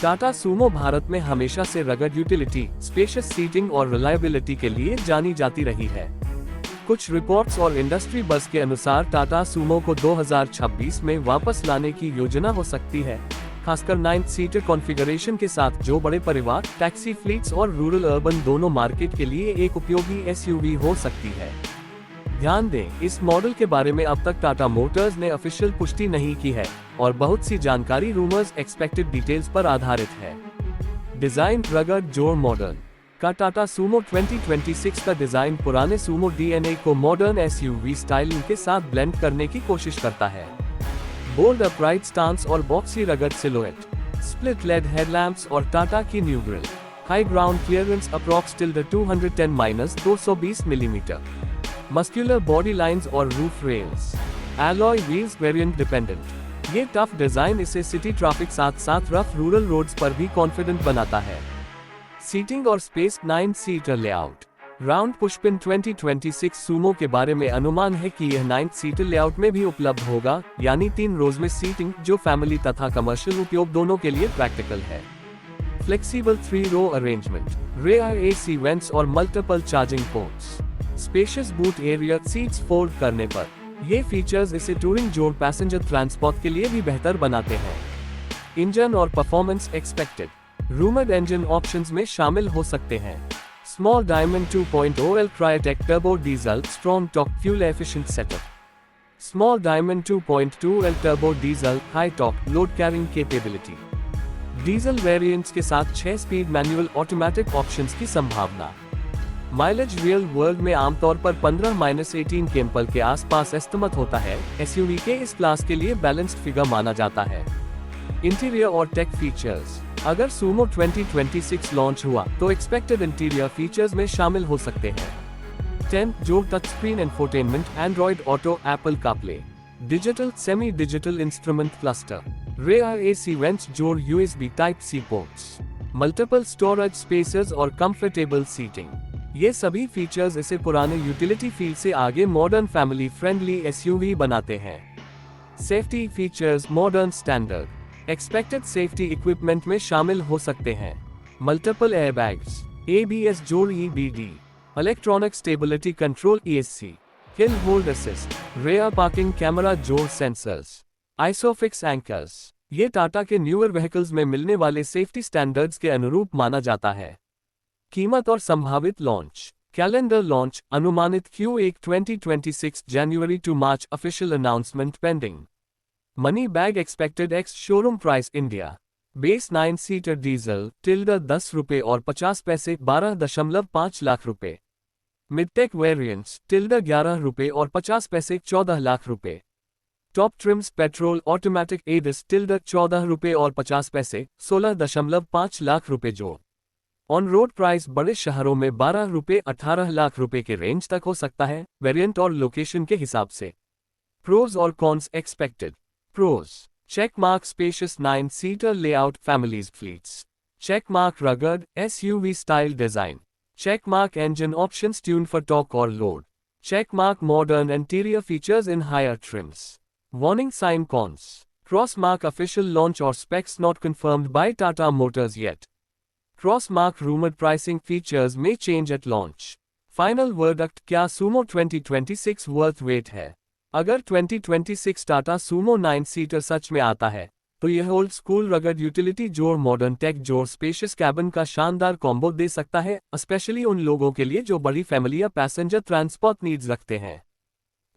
Tata Sumo Bharat में हमेशा से रगड यूटिलिटी, स्पेशियस सीटिंग और रिलायबिलिटी के लिए जानी जाती रही है। कुछ रिपोर्ट्स और इंडस्ट्री बज़ के अनुसार टाटा सूमो को 2026 में वापस लाने की योजना हो सकती है, खासकर 9 सीटर कॉन्फ़िगरेशन के साथ, जो बड़े परिवार, टैक्सी फ्लीट्स और रूरल अर्बन दोनों मार्केट के लिए एक उपयोगी एसयूवी हो सकती है। ध्यान दें, इस मॉडल के बारे में अब तक टाटा मोटर्स ने ऑफिशियल पुष्टि नहीं की है और बहुत सी जानकारी रूमर्स, एक्सपेक्टेड डिटेल्स पर आधारित है। डिजाइन रगड जोर मॉडर्न का टाटा सूमो 2026 का डिजाइन पुराने सूमो डीएनए को मॉडर्न एसयूवी स्टाइलिंग के साथ ब्लेंड करने की कोशिश करता है। बोल्ड अपराइट स्टांस और boxy rugged silhouette, split LED headlamps और टाटा की new grille, high ground clearance approx till the 210-220 millimetre, muscular body lines और roof rails, alloy wheels variant dependent. ये टफ डिजाइन इसे सिटी ट्रैफिक साथ साथ rough rural roads पर भी confident बनाता है। सीटिंग और space 9 seater layout. Round pushpin 2026 Sumo के बारे में अनुमान है कि यह 9 सीटर लेआउट में भी उपलब्ध होगा, यानी 3 रोज में सीटिंग, जो फैमिली तथा कमर्शियल उपयोग दोनों के लिए प्रैक्टिकल है। फ्लेक्सिबल 3 रो अरेंजमेंट, रेयर एसी वेंट्स और multiple charging ports, spacious boot area, seats fold करने पर। ये फीचर्स इसे टूरिंग जोड़ पैसेंजर ट्रांसपोर्ट के लिए भी बेहतर बनाते हैं। इंजन और performance expected. Rumoured engine options में शामिल हो सकते हैं small diamond 2.0 L Kryotec turbo diesel strong torque fuel efficient setup, small diamond 2.2 L turbo diesel high torque load carrying capability. Diesel variants के साथ 6 स्पीड मैनुअल ऑटोमेटिक ऑप्शंस की संभावना। Mileage real world में आमतौर पर 15-18 केम्पल के आसपास एस्टिमेट होता है। एसयूवी के इस क्लास के लिए बैलेंस्ड फिगर माना जाता है। इंटीरियर और टेक फीचर्स। अगर सूमो 2026 लॉन्च हुआ तो एक्सपेक्टेड इंटीरियर फीचर्स में शामिल हो सकते हैं 10 जो touch screen infotainment, Android auto, Apple CarPlay, digital semi digital instrument cluster, rear AC vents जोड़ USB type C ports, multiple storage spaces और कंफर्टेबल सीटिंग। ये सभी फीचर्स इसे पुराने यूटिलिटी फील से आगे मॉडर्न फैमिली फ्रेंडली एसयूवी बनाते हैं। Safety features modern standard expected safety equipment में शामिल हो सकते हैं मल्टीपल एयरबैग्स, ABS जोड़ EBD, electronic stability control ESC, hill hold assist, rare parking camera जोड़ सेंसर्स, आइसोफिक्स एंकर्स। ये टाटा के न्यूअर व्हीकल्स में मिलने वाले सेफ्टी स्टैंडर्ड्स के अनुरूप माना जाता है। कीमत और संभावित लॉन्च। कैलेंडर लॉन्च अनुमानित Q1 2026 जनवरी to March, official announcement pending. Money bag expected ex showroom price India. Base 9 seater diesel ₹10 और 50 पैसे 12.5 लाख रुपए। मिडटेक वेरिएंट्स ₹11 और 50 पैसे 14 लाख रुपए। Top TRIMS petrol automatic Aedes ₹14 और 50 पैसे 16.5 लाख रुपए जोड़। ऑन रोड प्राइस बड़े शहरों में ₹12-18 लाख रुपए के रेंज तक हो सकता है, वेरिएंट और लोकेशन के हिसाब से। प्रोज और cons expected. Pros check mark spacious 9 seater layout families fleets, check mark rugged SUV style design, check mark engine options tuned for torque or load, check mark modern interior features in higher trims. Warning sign cons. Cross mark official launch or specs not confirmed by Tata Motors yet. Cross mark rumored pricing features may change at launch. Final verdict, क्या Sumo 2026 worth wait है? अगर 2026 Tata Sumo 9 seater सच में आता है तो यह old school rugged utility जोड़ modern take जोड़ स्पेशियस कैबिन का शानदार कॉम्बो दे सकता है, स्पेशली उन लोगों के लिए जो बड़ी फैमिली या पैसेंजर ट्रांसपोर्ट नीड्स रखते हैं।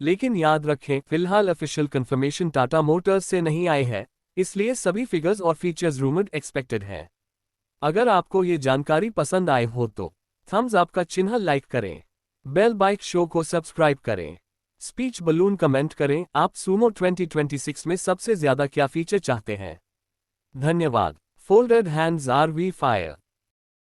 लेकिन याद रखें, फिलहाल ऑफिशियल कंफर्मेशन टाटा मोटर्स से नहीं आई है, इसलिए सभी फिगर्स और फीचर्स रूमर्ड एक्सपेक्टेड हैं। अगर आपको ये जानकारी पसंद आए हो तो थम्स अप का चिन्ह लाइक करें, बेल बाइक शो को सब्सक्राइब करें, स्पीच बलून कमेंट करें। आप सूमो 2026 में सबसे ज्यादा क्या फीचर चाहते हैं? धन्यवाद। Folded hands are we fire.